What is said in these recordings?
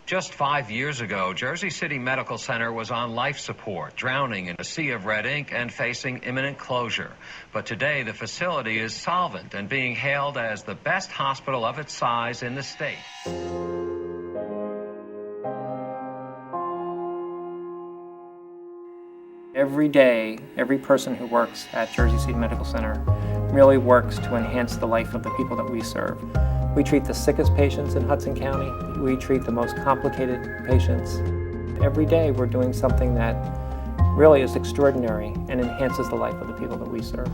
Just 5 years ago, Jersey City Medical Center was on life support, drowning in a sea of red ink and facing imminent closure. But today, the facility is solvent and being hailed as the best hospital of its size in the state. Every day, every person who works at Jersey City Medical Center really works to enhance the life of the people that we serve. We treat the sickest patients in Hudson County. We treat the most complicated patients. Every day we're doing something that really is extraordinary and enhances the life of the people that we serve.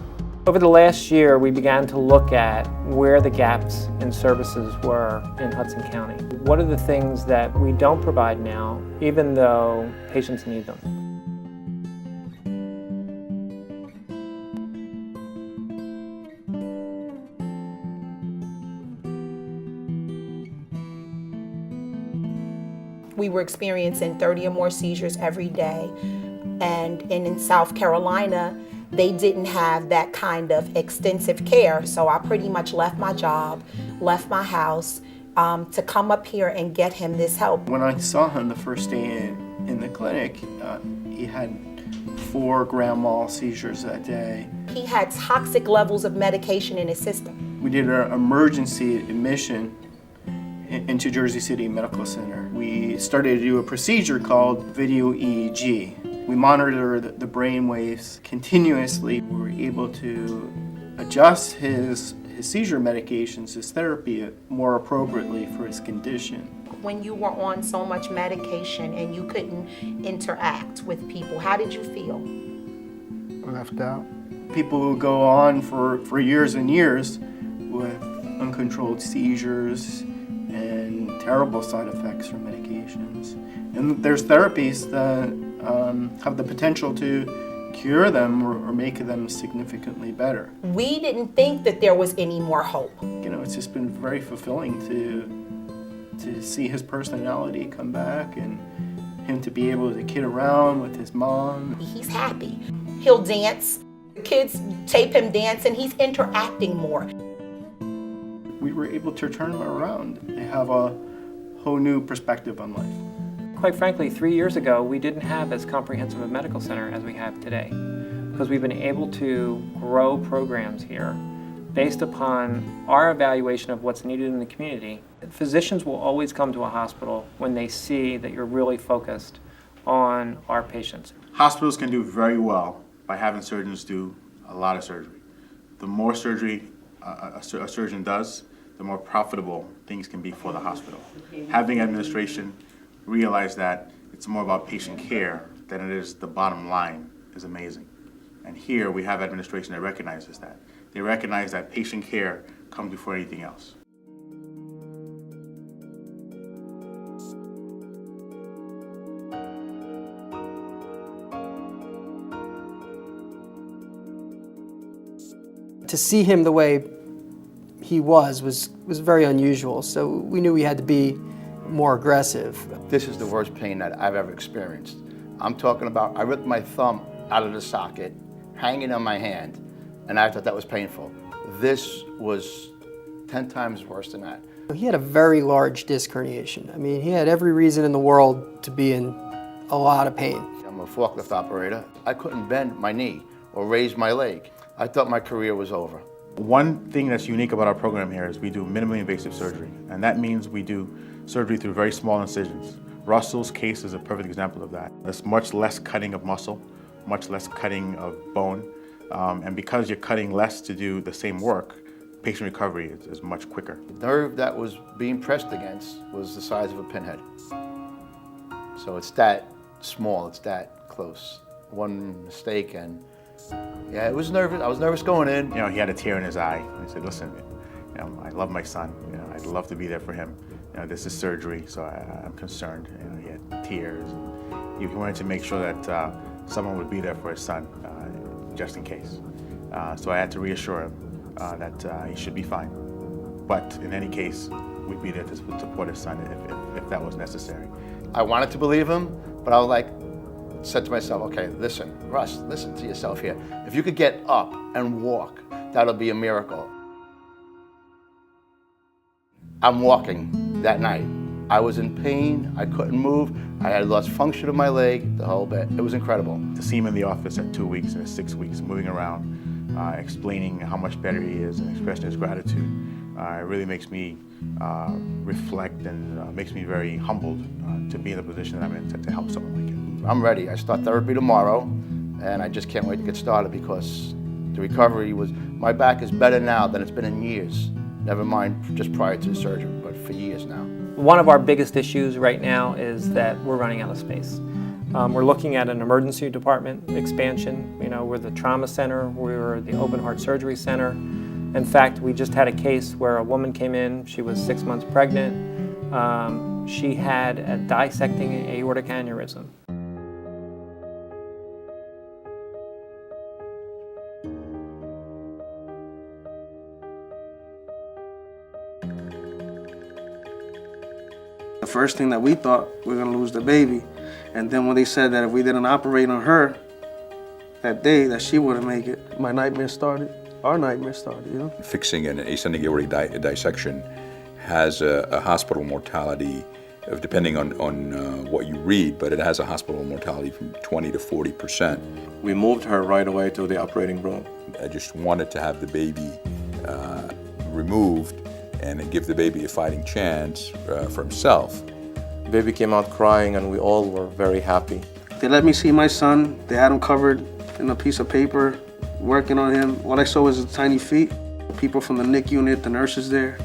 Over the last year, we began to look at where the gaps in services were in Hudson County. What are the things that we don't provide now, even though patients need them? We were experiencing 30 or more seizures every day. And in South Carolina, they didn't have that kind of extensive care. So I pretty much left my job, left my house to come up here and get him this help. When I saw him the first day in the clinic, he had 4 grand mal seizures that day. He had toxic levels of medication in his system. We did an emergency admission into Jersey City Medical Center. We started to do a procedure called video EEG. We monitor the brain waves continuously. We were able to adjust his seizure medications, his therapy, more appropriately for his condition. When you were on so much medication and you couldn't interact with people, how did you feel? Left out. People who go on for years and years with uncontrolled seizures and terrible side effects from medications. And there's therapies that have the potential to cure them or make them significantly better. We didn't think that there was any more hope. You know, it's just been very fulfilling to see his personality come back and him to be able to kid around with his mom. He's happy. He'll dance. The kids tape him dancing. He's interacting more. We were able to turn them around. They have a whole new perspective on life. Quite frankly, 3 years ago, we didn't have as comprehensive a medical center as we have today, because we've been able to grow programs here based upon our evaluation of what's needed in the community. Physicians will always come to a hospital when they see that you're really focused on our patients. Hospitals can do very well by having surgeons do a lot of surgery. The more surgery a surgeon does, the more profitable things can be for the hospital. Having administration realize that it's more about patient care than it is the bottom line is amazing. And here we have administration that recognizes that. They recognize that patient care comes before anything else. To see him the way he was very unusual, so we knew we had to be more aggressive. This is the worst pain that I've ever experienced. I'm talking about, I ripped my thumb out of the socket, hanging on my hand, and I thought that was painful. This was 10 times worse than that. He had a very large disc herniation. I mean, he had every reason in the world to be in a lot of pain. I'm a forklift operator. I couldn't bend my knee or raise my leg. I thought my career was over. One thing that's unique about our program here is we do minimally invasive surgery, and that means we do surgery through very small incisions. Russell's case is a perfect example of that. There's much less cutting of muscle, much less cutting of bone, and because you're cutting less to do the same work, patient recovery is much quicker. The nerve that was being pressed against was the size of a pinhead. So it's that small, it's that close. One mistake and yeah, it was nervous. I was nervous going in. You know, he had a tear in his eye. And he said, listen, you know, I love my son. You know, I'd love to be there for him. You know, this is surgery, so I'm concerned. You know, he had tears. And he wanted to make sure that someone would be there for his son, just in case. So I had to reassure him that he should be fine. But in any case, we'd be there to support his son if that was necessary. I wanted to believe him, but I was said to myself, okay, listen, Russ, listen to yourself here. If you could get up and walk, that'll be a miracle. I'm walking that night. I was in pain, I couldn't move, I had lost function of my leg, the whole bit. It was incredible. To see him in the office at 2 weeks and 6 weeks, moving around, explaining how much better he is and expressing his gratitude, it really makes me reflect and makes me very humbled to be in the position that I'm in to help someone like him. I'm ready. I start therapy tomorrow, and I just can't wait to get started because the recovery was, my back is better now than it's been in years. Never mind just prior to the surgery, but for years now. One of our biggest issues right now is that we're running out of space. We're looking at an emergency department expansion. You know, we're the trauma center, we're the open heart surgery center. In fact, we just had a case where a woman came in, she was 6 months pregnant. She had a dissecting aortic aneurysm. The first thing that we thought, we were gonna lose the baby. And then when they said that if we didn't operate on her that day, that she wouldn't make it, my nightmare started, our nightmare started, you know? Fixing an ascending aortic dissection has a hospital mortality of, depending on what you read, but it has a hospital mortality from 20 to 40%. We moved her right away to the operating room. I just wanted to have the baby removed and give the baby a fighting chance for himself. The baby came out crying and we all were very happy. They let me see my son. They had him covered in a piece of paper, working on him. What I saw was his tiny feet. People from the NIC unit, the nurses there,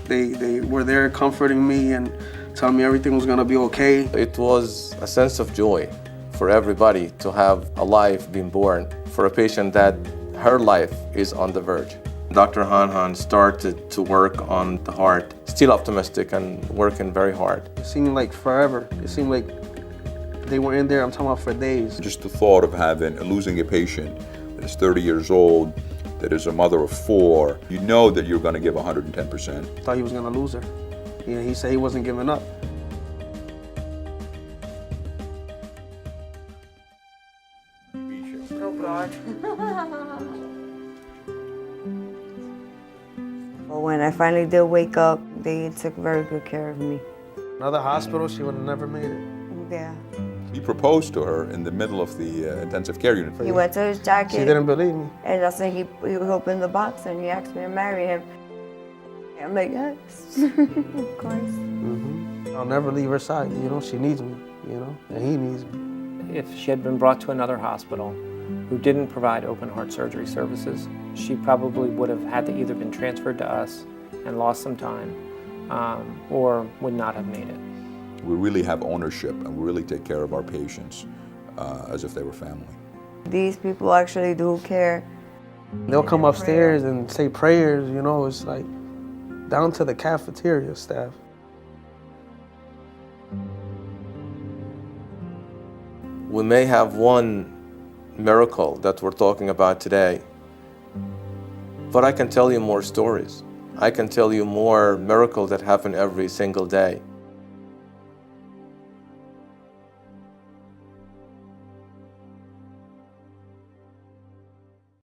they were there comforting me and telling me everything was gonna be okay. It was a sense of joy for everybody to have a life being born for a patient that her life is on the verge. Dr. Han started to work on the heart, still optimistic and working very hard. It seemed like forever. It seemed like they were in there, I'm talking about for days. Just the thought of losing a patient that is 30 years old, that is a mother of 4, you know that you're going to give 110%. Thought he was gonna lose her. He said he wasn't giving up. Oh God. Well, when I finally did wake up, they took very good care of me. Another hospital, she would have never made it. Yeah. He proposed to her in the middle of the intensive care unit. He went to his jacket. She didn't believe me. And that's when he opened the box and he asked me to marry him. I'm like, yes, of course. I'll never leave her side, you know, she needs me, you know, and he needs me. If she had been brought to another hospital who didn't provide open heart surgery services, she probably would have had to either been transferred to us and lost some time, or would not have made it. We really have ownership and we really take care of our patients as if they were family. These people actually do care. They'll come upstairs and say prayers, you know, it's like down to the cafeteria staff. We may have one miracle that we're talking about today, but I can tell you more stories. I can tell you more miracles that happen every single day.